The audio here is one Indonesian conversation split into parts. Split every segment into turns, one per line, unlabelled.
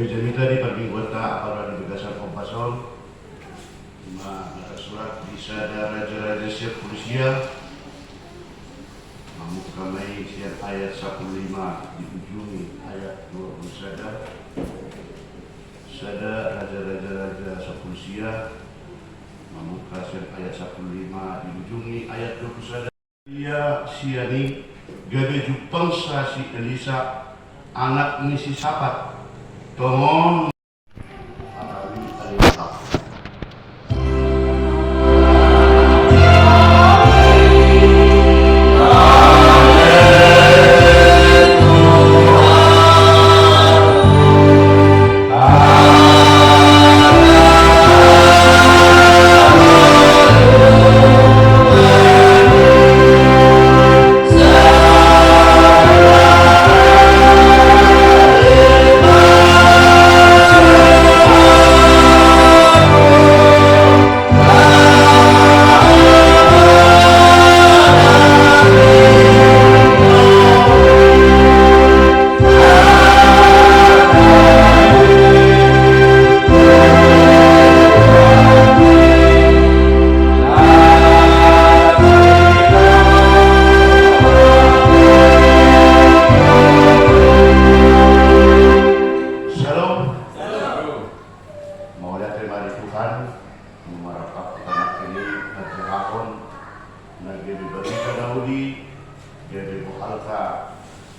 Jamita di Pagingwata para di Begasan Kompasol surat bisa ada Raja-Raja Siap Polisia Mamuk Kamai siap ayat 15 diujungi ayat 20 Sada Raja-Raja Siap Polisia Mamuk siap ayat 15 diujungi ayat 20 Dia siani gabe jupang sa si Elisa anak ni si Sapat Tomon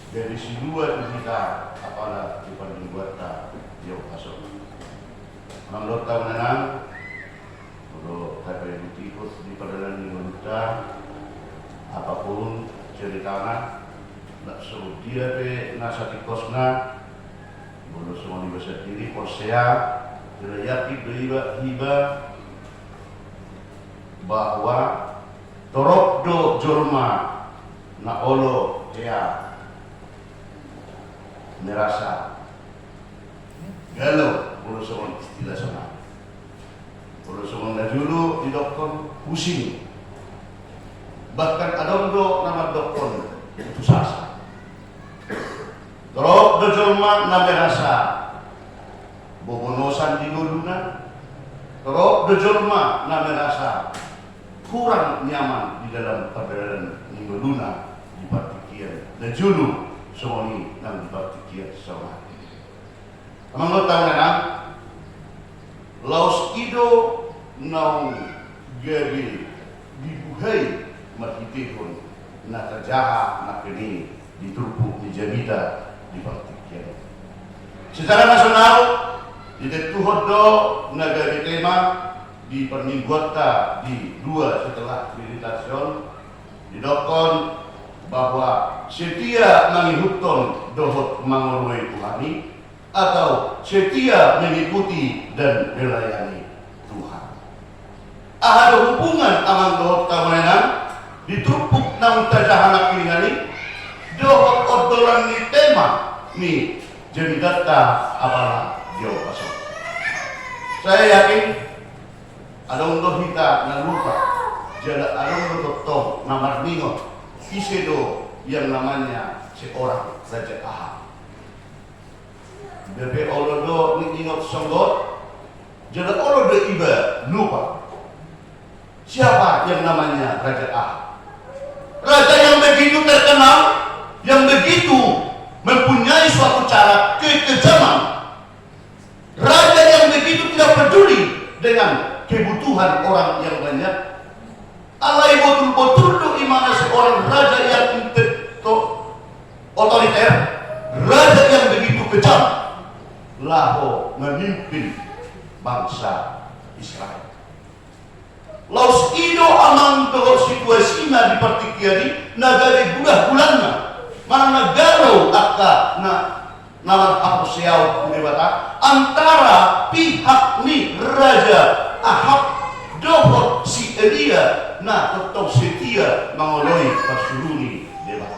dari si dua kita apalah di pandang buata jauh masuk. Menurut tahun enam, kalau KPI ikut di perjalanan Indonesia, apapun ceritanya, nak suruh dia pe nasati kosna, boleh semua dibesar diri Porsea, terlihat hiba bahwa torok do jorma na olo ya merasa galau bulu somon istilah sana bulu somon na dulu di dokon pusing bahkan adondo nama dokon itu sasa terus dojolma na merasa bobonosan di guluna terus dojolma na merasa kurang nyaman di dalam perjalanan minggu luna di partikian dan julu semuanya nang di partikian sama. Amang tahu nang laos ido nang gabi dibuhai matitihun na terjaha na kini diturpu di Jamita di partikian. Secara nasional ditetuhod do nagari tema di Perningguata di 2 setelah akreditasi didokon bahwa setia mengikuton dohot mangoloi Tuhani atau setia mengikuti dan melayani Tuhan. Ada hubungan amang dohot kamenan ditupuk nang tajahana kiringali dohot odolan ni tema ni jadi data apalah jauh pasok. Saya yakin ada untuk kita na lupa jada ada untuk tong namar ningot isedo yang namanya seorang Raja Ahab. Bebe olodo ningot songgot jada olodo iba lupa siapa yang namanya Raja Ahab. Raja yang begitu terkenal, yang begitu mempunyai suatu cara kekejaman. Raja yang begitu tidak peduli dengan kebutuhan orang yang banyak. Alai betul-betul do imana seorang raja yang otoriter, raja yang begitu kejam, laho memimpin bangsa Israel. Laos ido amang toho situasinya di partikiani nagari bulanna, mana nagaro akka na naman aposeaw kunibata antara pihak ni Raja Ahab dohot si Elia na tetap setia mengoloi pasuruni dewa.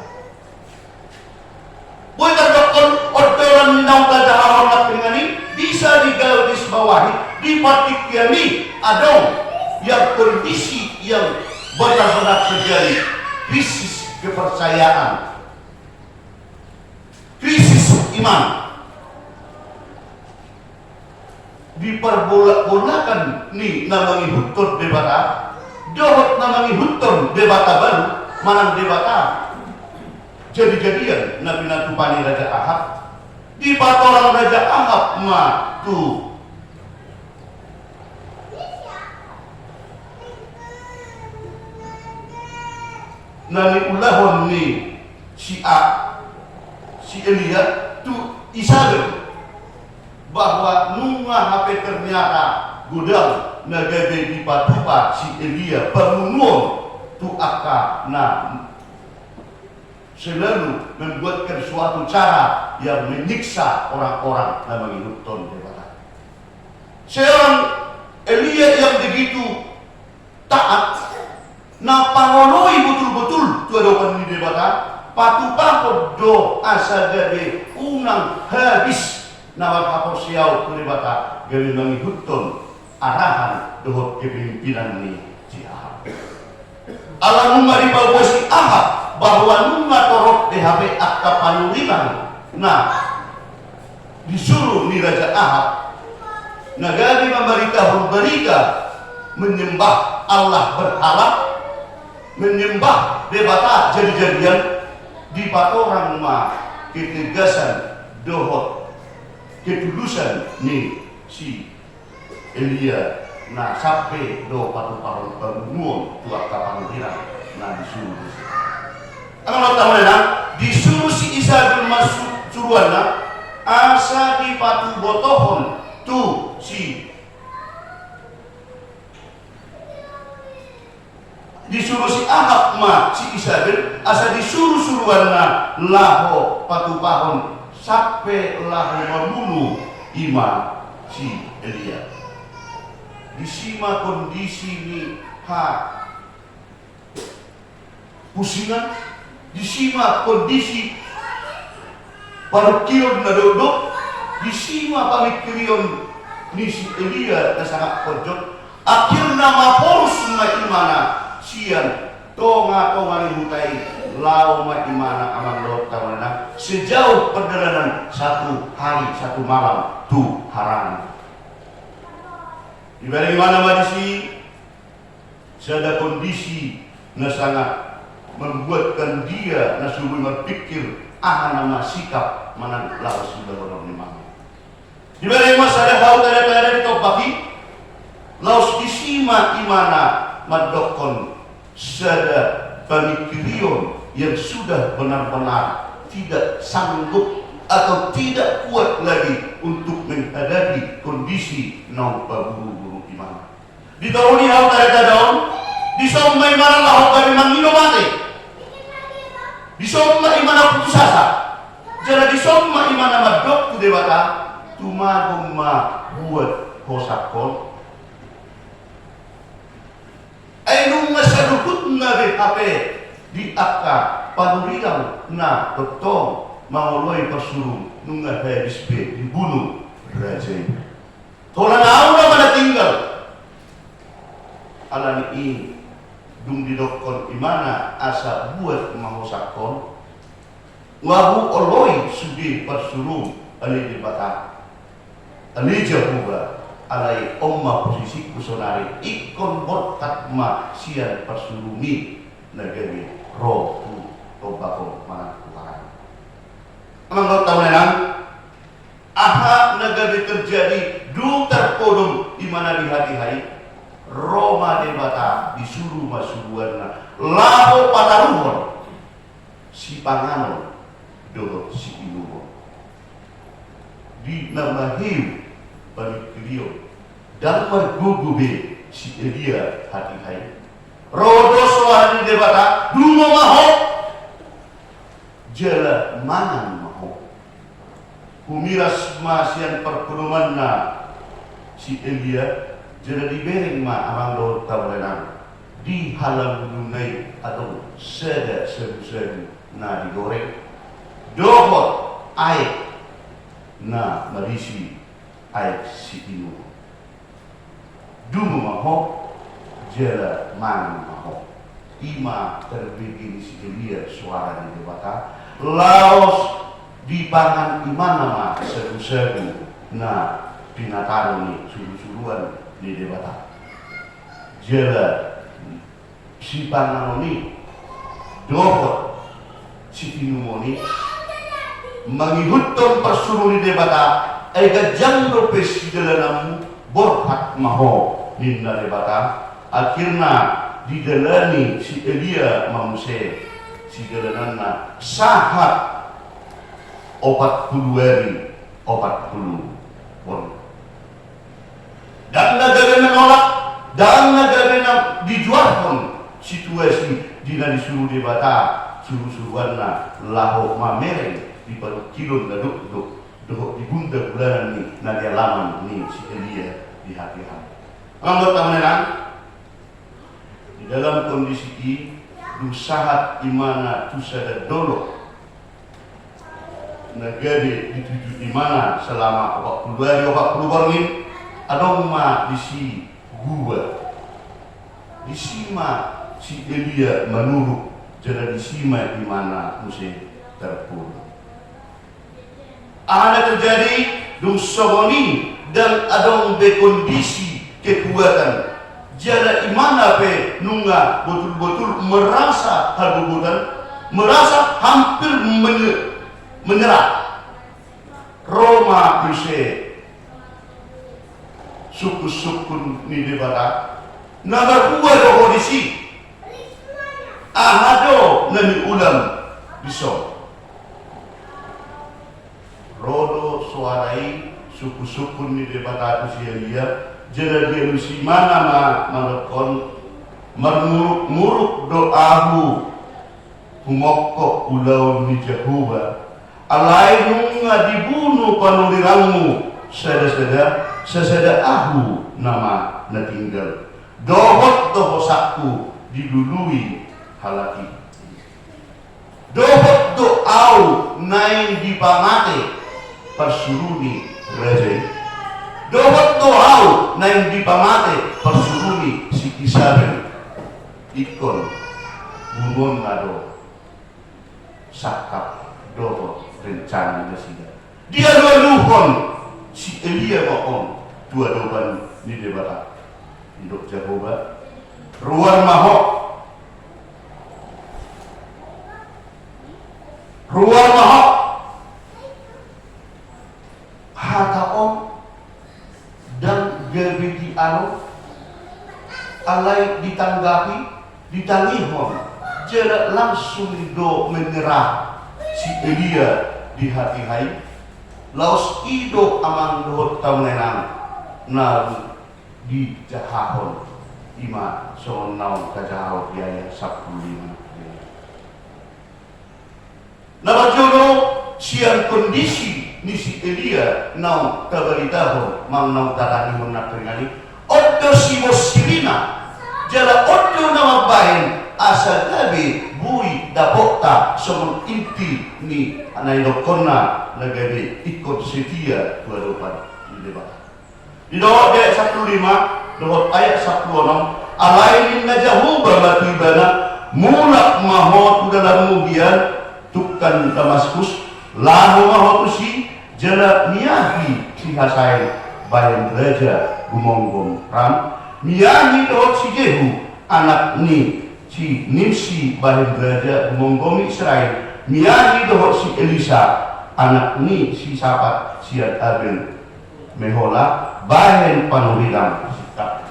Boleh terdokter orderan minau tajahara matengani bisa digaris bawahi di partikiani adong yang kondisi yang benar-benar terjadi krisis kepercayaan, krisis iman. diperbolak-bolakan ni namangi hutun debata dohot namangi hutun debata baru manang debata jadi-jadian nabi natupani Raja Ahab di patoran Raja Ahab ma tu nani ulahon ni si Elia tu Isabel bahwa nunga HP ternyata gudang nagabe di patupa si Elia pengunun tu aka na selalu membuatkan suatu cara yang menyiksa orang-orang dan menghidupkan debata. Seorang Elia yang begitu taat na pangoloi betul-betul tu ada di debata patupa do asa gabe unang habis nawat kapor siau kuribata gawe mengikutkan arahan dohot kepimpinan ni si Ahab. Ala nunga dibawa si Ahab bahwa nunga torok DHP akta panuliman. Nah, disuruh ni Raja Ahab nagari memberita menyembah Allah berhala, menyembah debata jadi-jadian di patorang ma ketegasan dohot ketulusan ni si Elia na sampai do patu tahun permuon tua kapan hirang na disuruh kalau tahu na disuruh si Isabel masuk suruhana asa di patu botohon tu si disuruh si Ahab ma si Isabel asa disuruh suruhana laho patu pahon sampai lahu membunuh imam si Elia. Disima kondisi ni pusingan, disima kondisi parukion na duduk, disima pamikion ni si Elia na sangat pojok. Akhirnya mapolus ma imana sian tonga ni hutai lau ma imana amang lot tawana sejauh perjalanan satu hari satu malam tu haram. Di mana madisi ada kondisi na sangat membuatkan dia na subuh berpikir nama sikap mana lawas sudah orang memang. Di mana ada hal ada di topaki lawas disima imana madokon sada pemikirion yang sudah benar-benar tidak sanggup atau tidak kuat lagi untuk menghadapi kondisi nau buru-buru iman. Di tahun ini hal tadi daun, di somai mana lau kami mangino mati, di somai mana putus asa, jadi di somai mana madok tu dewata, tumagum ma buat kosakon. Ainung masadukut na BHP di akka panurilang na totong mangoloy pasuruh nunga habis be dibunuh raja. Tola naon na mana tinggal alani ini dung didokon imana asa buat mahosakon wabu oloy sudi pasuruh ali di bata ali jahuba alai omma posisi kusonari ikon botat ma sian persulumi negeri roh tu tobako mana kuaran. Amang kau tahu nenang aha negeri terjadi du terpodong di mana di hati hai Roma debata disuruh masuruan laho pataruhon si panganon doh si iluho di nama hiu balik beliau dan mergugube si Elia hati hai rodo soal di debata dungo maho jala mangan maho kumiras masian perkeruman na si Elia jala dibereng ma amang do tawanan di halam dunai atau seda sebu-sebu na digoreng dohot air na marisi air si inu dungu maho jala mangan maho ima terbikin si Elia suara di debata laos dipangan imana ma sebu-sebu na pinataro ni suru-suruan ni debata. Jela si panano ni dohot si tinumoni mangihutton pasuru ni debata ay gajang ropes dalam borhat maho ninna debata. Akhirnya didelani si Elia mamuse si delanana sahat 40 hari 40 pon. Dan negara menolak dan negara dijualkan situasi dina disuruh debata suruh-suruanna laho mamereng di paru kilon daduk doh di bunda bulanan ni nadia laman ni si Elia di hati-hati. Anggota menerang di dalam kondisi ini usaha imana tusada dolo negara dituju di mana selama 40 hari 40 barangin adong ma di si gua di sima si Elia menurut jadi di sima di mana musim terpuruk. Ada terjadi dusogoni dan adong bekondisi kekuatan jada imana pe nunga betul-betul merasa harbubutan, merasa hampir menyerah. Roma Yuse suku-suku ni debata naga kuwa do kondisi ahado nani ulam biso rodo suarai suku-suku ni debata usia dia jada dia si mana manakon muruk doahu humokok ulau ni Jehovah alai nunga dibunuh panulirangmu sesada ahu nama natinggal dohot dohosaku dilului halaki dohot doau nain dipamate persuruni reze dohot doau nain dipamate persuruni si Isabel ikon bumbon nado sakap dohot rencana nasida dia luhon si Elia maon dua doban ni debata hidup Jehovah ruang mahok hataon dan gebeti anu alai ditanggapi ditangihon jera langsung do menyerah si Elia di hati hai laos ido amang dohot taunenan na di jahahon ima sonau kajahau biaya 15 nabajono siang kondisi ni si Elia nau tabaritahon mang nau tatani hon nakringani oddo si mosilina jala oddo nama bahin asa gabi bui dapokta somon inti ni anai dokona nagabi ikut setia dua dopan di debat di doa ayat 15 doa ayat 16 alainin najahubah batibana mulak mahot dalam mugian tukkan Damaskus lahu mahot si jala miyahi si hasai bayan raja gumonggom ram miyahi doa si Jehu anak ni si Nimsi bayan raja gumonggom Israel miyahi doa si Elisa anak ni si sahabat siat Abel Mehola bahen panuhilang sikap.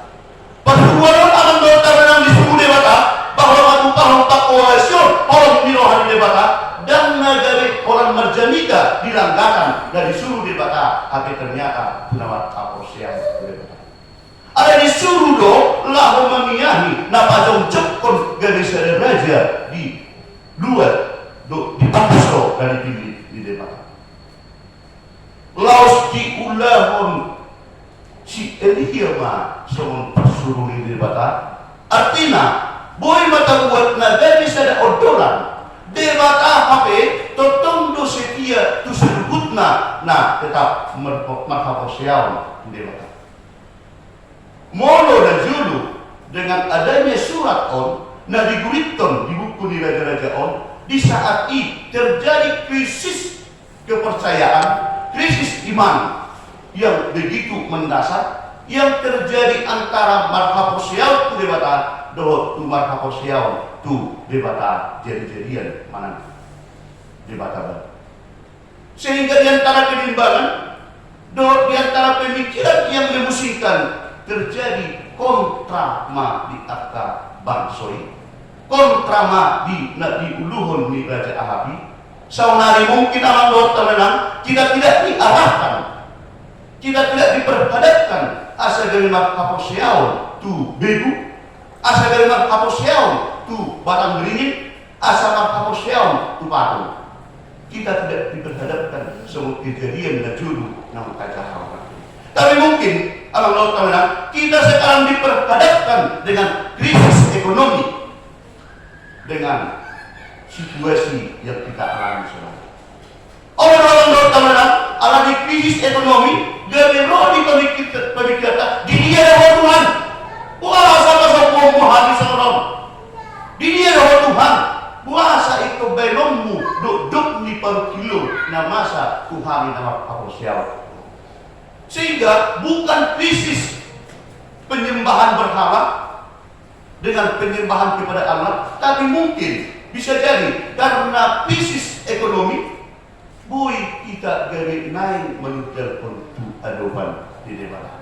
Perjuangan akan bertahan di suku debata bahwa matumpah koalisyon orang mirohan debata dan negara orang marjanika dilanggakan dari suku debata tapi ternyata nama aposian debata. Ada disuruh do lahu memiyahi napajong jepkon gadis raja di luar do dipakso dari di debata. Laos diulahon si Elia ma somon pasuruh di debata artinya boy mata buat nagari sada odolan debata hape totong do setia tu sedukutna na tetap marhaposiawan debata molo dan julu dengan adanya surat on na diguritton di buku di raja-raja on di saat ini terjadi krisis kepercayaan krisis iman yang begitu mendasar yang terjadi antara marhaposial tu debata dohot tu marhaposial tu debata jadi-jadian mana debata ber. Sehingga di antara kelimbangan dohot di antara pemikiran yang memusingkan terjadi kontra ma di akta bangsoi, kontra ma di uluhun ni Raja Ahabi. Saunari mungkin alam dohot temenang kita tidak diarahkan, kita tidak diperhadapkan asa dari marhaposial tu begu, asa dari marhaposial tu batang beringin, asa marhaposial tu patung. Kita tidak diperhadapkan semua kejadian dan judul nama kajahatan. Tapi mungkin alam laut temenang kita sekarang diperhadapkan dengan krisis ekonomi, dengan situasi yang kita alami sekarang. Orang-orang laut temenang alami krisis ekonomi dari roh di pemikiran di dia ada Tuhan. Puasa kasih Tuhan di sana. Di dia ada Tuhan. Puasa itu benommu duduk di paruh kilo namasa Tuhan nama Paposial. Sehingga bukan krisis penyembahan berhala dengan penyembahan kepada Allah, tapi mungkin bisa jadi karena krisis ekonomi boy kita gari naik menunjukkan untuk adoban di debata.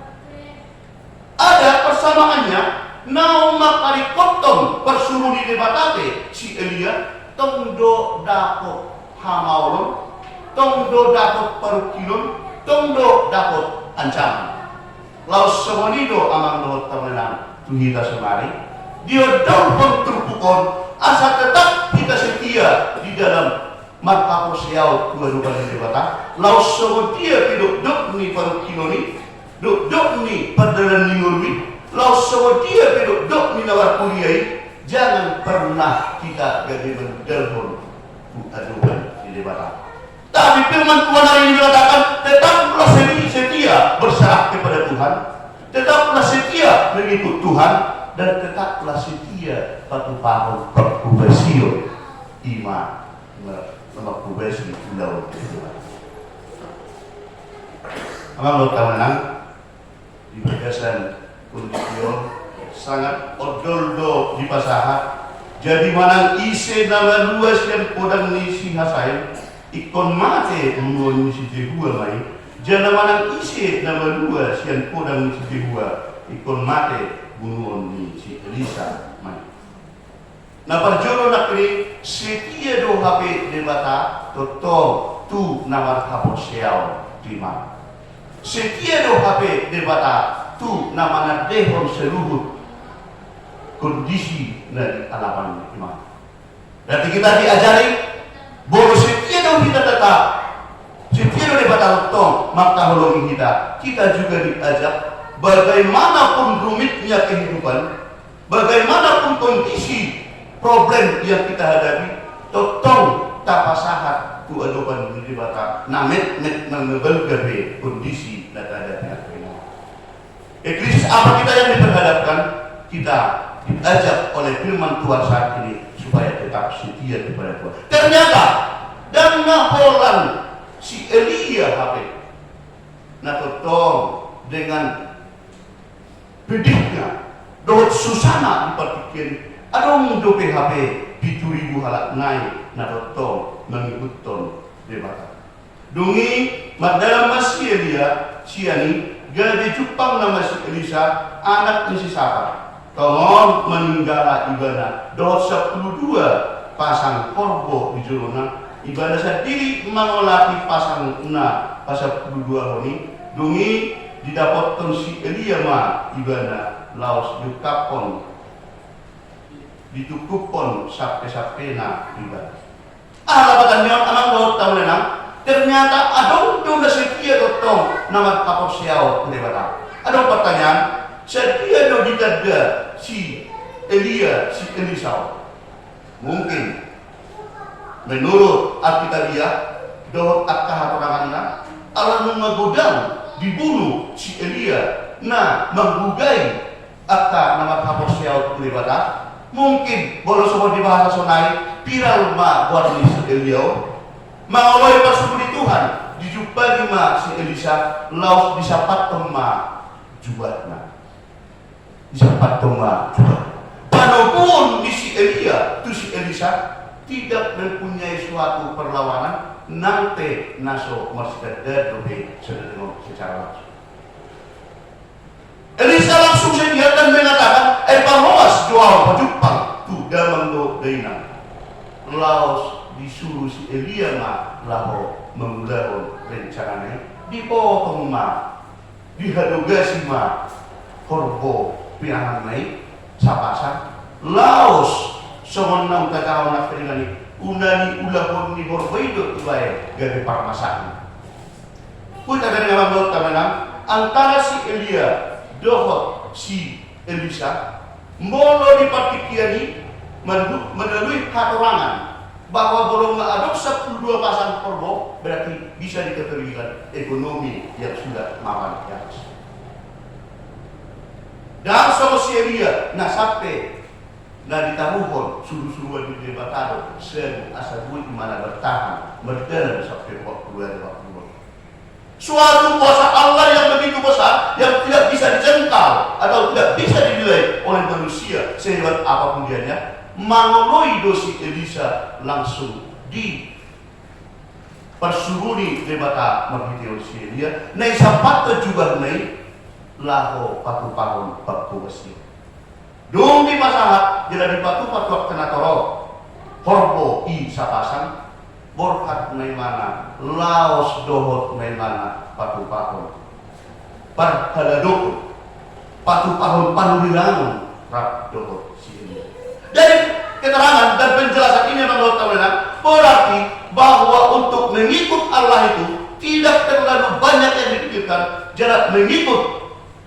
Ada persamaannya nau makari koton persuruh di debatate si Elia tongdo dapot hamaulon, tongdo dapot parukilon, tongdo dapot ancaman. Laus semonido amang dohot temenan tuhita semari dia daun terpukon asa tetap kita setia di dalam maka posiau dua-dua debata laus semua dia duduk ni parukinoni duduk ni padalan ningurwi laus semua dia duduk ni nawar kuliah. Jangan pernah kita jadi mendelpon dua-dua di debata. Tapi firman Tuhan hari ini mengatakan tetaplah setia berserah kepada Tuhan, tetaplah setia mengikut Tuhan, dan tetaplah setia patu pahun perkubasio iman perkubasi pulau Tuhan. Amang lo tawanan di bagasan kondisio sangat odol di pasahat. Jadi manang ise nama luas yang podang nisi hasain ikon mate menguon nisi jehua mai. Jana manang ise nama luas yang podang nisi jehua ikon mate bunuon ni si Elisa mai. Na parjono nakri setia do HP debata toto tu namar haposial terima. Setia do HP debata tu namana dehon seluruh kondisi dari alapan iman. Berarti kita diajari bahwa setia do kita tetap setia do debata tong maka holongi kita juga diajak bagaimanapun rumitnya kehidupan, bagaimanapun kondisi problem yang kita hadapi, totong tapasahat tu adopan di debata namet mengebelgabe kondisi dan hadapi. Krisis apa kita yang diperhadapkan? Kita diajak oleh firman Tuhan saat ini supaya tetap setia kepada Tuhan. Ternyata dan naholan si Elia HP natotong dengan bediknya dohot susana dipertikir adong do PHP 7.000 halak naik natotong mengikutton debata. Dungi magdalam masih Elia siani gade Jepang nama si Elisa anak ni si Safar. Tomon meninggal ibadah dohot 12 pasang korbo di juruna ibadah sendiri mengolati pasang na pasang 12 ini dungi didapatkan si Elia ma ibadah laos dukapon ditukupon sampai na ibadah. Lapatan nyon amang dohot tahunan ternyata adong dola setia dotong nama kaposiao debata. Adong pertanyaan setia do didada si Elia si Elisa. Mungkin menurut Alkitabiah dohot akah orang Allah menggodam dibunuh si Elia menggugai akta nama kaposiao debata. Mungkin boleh semua dibahas sonai piral ma buat si Elia mengawali persuruh Tuhan dijumpai ma si Elisa laos disapat ma jubatna. Disapat ma jubat. Walaupun di si Elia, tu si Elisa tidak mempunyai suatu perlawanan, nanti naso masdada dobe secara langsung. Elisa langsung sedia dan mengatakan, Eparoas jual pajupang tu damang do dainang. Laos disuruh si Elia ma laho mengulahon rencananya, dipotong ma, dihadogasi ma, korbo pinahan naik, sapasan, laos semenang kakao nak peringani, unani ulahon ni korbo itu tuai gawe parmasan. Kita dengan menurut teman antara si Elia dohot si Elisa molo dipatikiani melalui katorangan bahwa belum mengadopsi 12 pasang korbo berarti bisa dikategorikan ekonomi yang sudah mapan di atas. Dan sama si Elia nasabte na ditaruhon suruh-suruhan di debatado sen asal buit mana bertahan berjalan sampai waktu. Suatu kuasa Allah yang begitu besar yang tidak bisa dijangkau atau tidak bisa dinilai oleh manusia sehebat apapun dianya, mangoloi dosi Elisa langsung di persuruni debata mabiteo si Elia nai sapat juga nai laho patu pahon patu wasi dong di masalah jadi patu patu kena toro horbo i sapasan borkat nai mana laos dohot nai mana patu pahon par haladoko patu pahon panulirangon rap dohot si Elia. Dari keterangan dan penjelasan ini menurut kalian berarti bahwa untuk mengikut Allah itu tidak terlalu banyak yang dipikirkan, jarak mengikut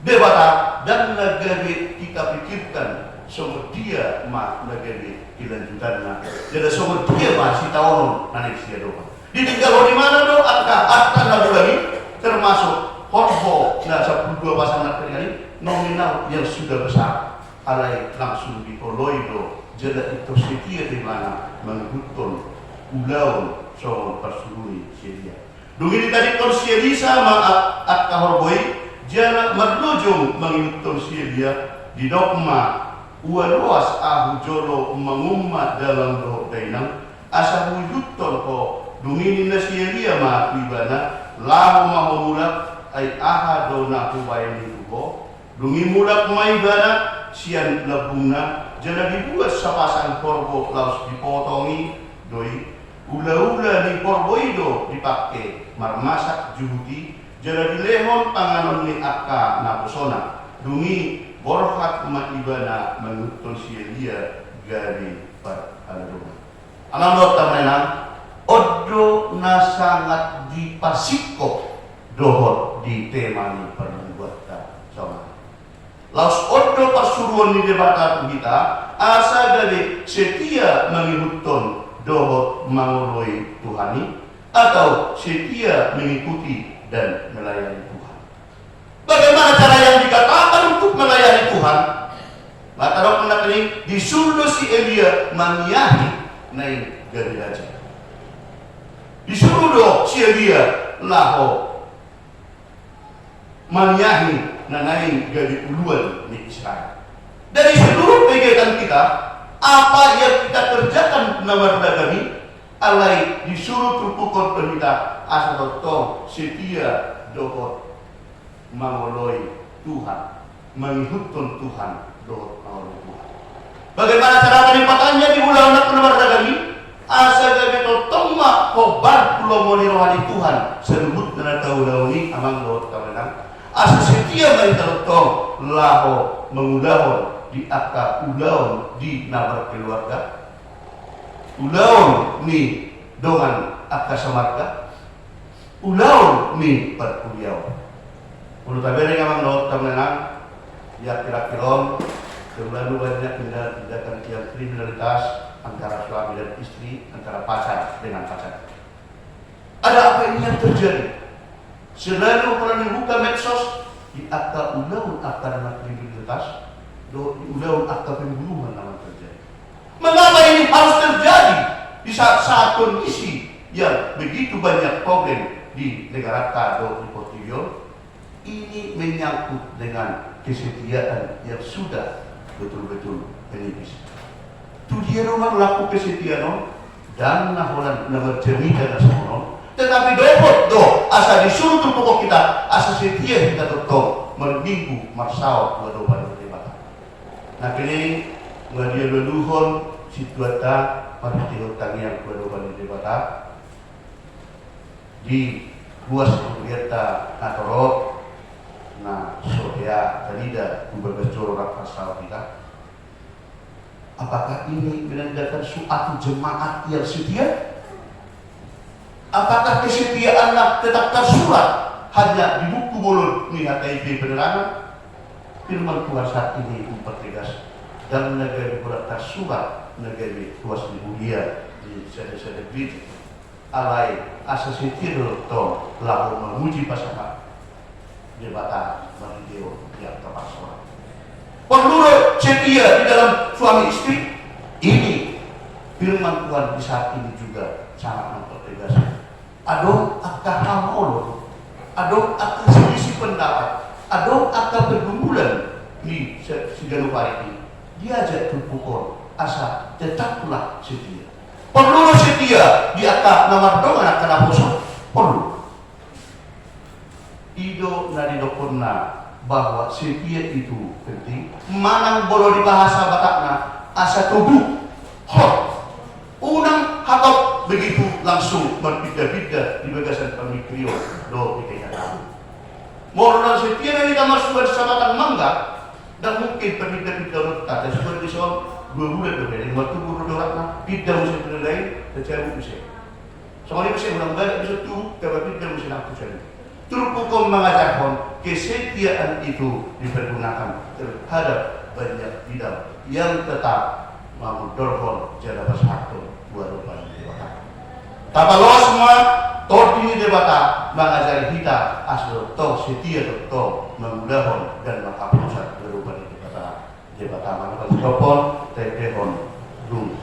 debata dan negeri kita pikirkan semua dia mah negeri kelanjutannya. Jadi semua dia masih tahun nanti sia doa. Ditinggal di mana do? Akan lalu lagi termasuk horbo dan 12 pasangan kali nominal yang sudah besar alai langsung dipoloi do. Jadi itu setia di mana menghukum ulau soal persurui Syria. Dungin tadi konsielisa maaf at kahorboi jana merlujung menghukum Syria di dogma ualuas ahu jolo mengummat dalam doh dainang asa wujudton ko dungin na Syria ma ibana lahu mahumulak ay aha do na kubayan itu ko dungin mulak maibana sian labungna jana dibuat sapasang korbo laos dipotongi doi ula-ula di korbo itu dipakai marmasak juhudi jana dilehon panganon ni akka napusona dungi borhat maibana mengutul Syria gari par alurungan alam dokter menang odo na sangat dipasiko dohot di temani perbuatan sama laos odo pasuruan di debatan kita asa dari setia mengikutkan dohot mangoloi Tuhani atau setia mengikuti dan melayani Tuhan. Bagaimana cara yang dikatakan untuk melayani Tuhan? Maka dokter ini disuruh si Elia maniahi naik dari raja. Disuruh dong si Elia laho maniahi naik dari uluan di Israel. Dari seluruh kegiatan kita, apa yang kita kerjakan nawar dagami, alai disuruh terpukul perintah asal tong setia dohot mangoloi Tuhan, mengikutkan Tuhan dohot mangoloi Tuhan. Bagaimana cara penempatan di ulang nawar dagami? Asal kami tong mak kobar pulau moni rohani Tuhan, sebut dan tahu launi amang dohot kawenang. Asal setia mereka tong laho mengulahon di akar ulaun di nabar keluarga ulaun ni dongan akar samarga ulaun ni perkuliau menurut abang yang menurut teman-teman ya kira-kira terlalu banyak tindakan yang kriminalitas antara suami dan istri, antara pacar dengan pacar. Ada apa ini yang terjadi? Selalu pernah dibuka medsos di akar ulaun akar kriminalitas udah akta pembunuhan akan terjadi. Mengapa ini harus terjadi di saat kondisi yang begitu banyak problem di negara Kado di Portugal, ini menyangkut dengan kesetiaan yang sudah betul-betul menipis. Tu dia rumah laku kesetiaan dan naholan nomor cerita dan semua. Tetapi dapat do asa disuruh tu pokok kita asa setia kita tetap merminggu marsau dua pada debat. Nah kini ngadia leluhur situata pada tihotang yang dua pada debat di luas kegiatan natorok. Nah sohya talida berbagai corak marsau kita. Apakah ini menandakan suatu jemaat yang setia? Apakah kesetiaanlah tetap tersurat hanya di buku mulut NIHTIP penerangan? Firman Tuhan saat ini mempertegas dan negeri pula tersurat negeri tuas di mulia di sada-sada bid alai asa setia tong lalu memuji pasangan debata bagi Dewa yang tepat suara. Perlu setia di dalam suami istri. Ini firman Tuhan di saat ini juga sangat mempertegas. Adong akan hamolo, adong akan selisih pendapat, adong akan bergumulan di segala hari ini. Diajak berpukul asa tetaplah setia. Perlu setia di atas nomor dong anak kena perlu. Ido nari dokona bahwa setia itu penting. Manang boleh dibahasa batakna asa tubuh hot. Unang hatop begitu langsung berbeda-beda di bagasan pemikrio do dikayaan. Moral setia dari kamar sudah disamakan mangga dan mungkin berbeda-beda untuk kata seperti soal 2 bulan berbeda. Waktu guru dorakna beda musim lain terjadi musim. Soalnya musim ulang balik bisa tuh kalau beda musim aku jadi. Turpukom mengajarkan kesetiaan itu dipergunakan terhadap banyak bidang yang tetap memudorkan jalan satu dua rupiah debata. Tapalo semua tol ini debata mengajari kita asal tol setia tol memudahkan dan menghapuskan berupa debata mana kalau telepon telepon belum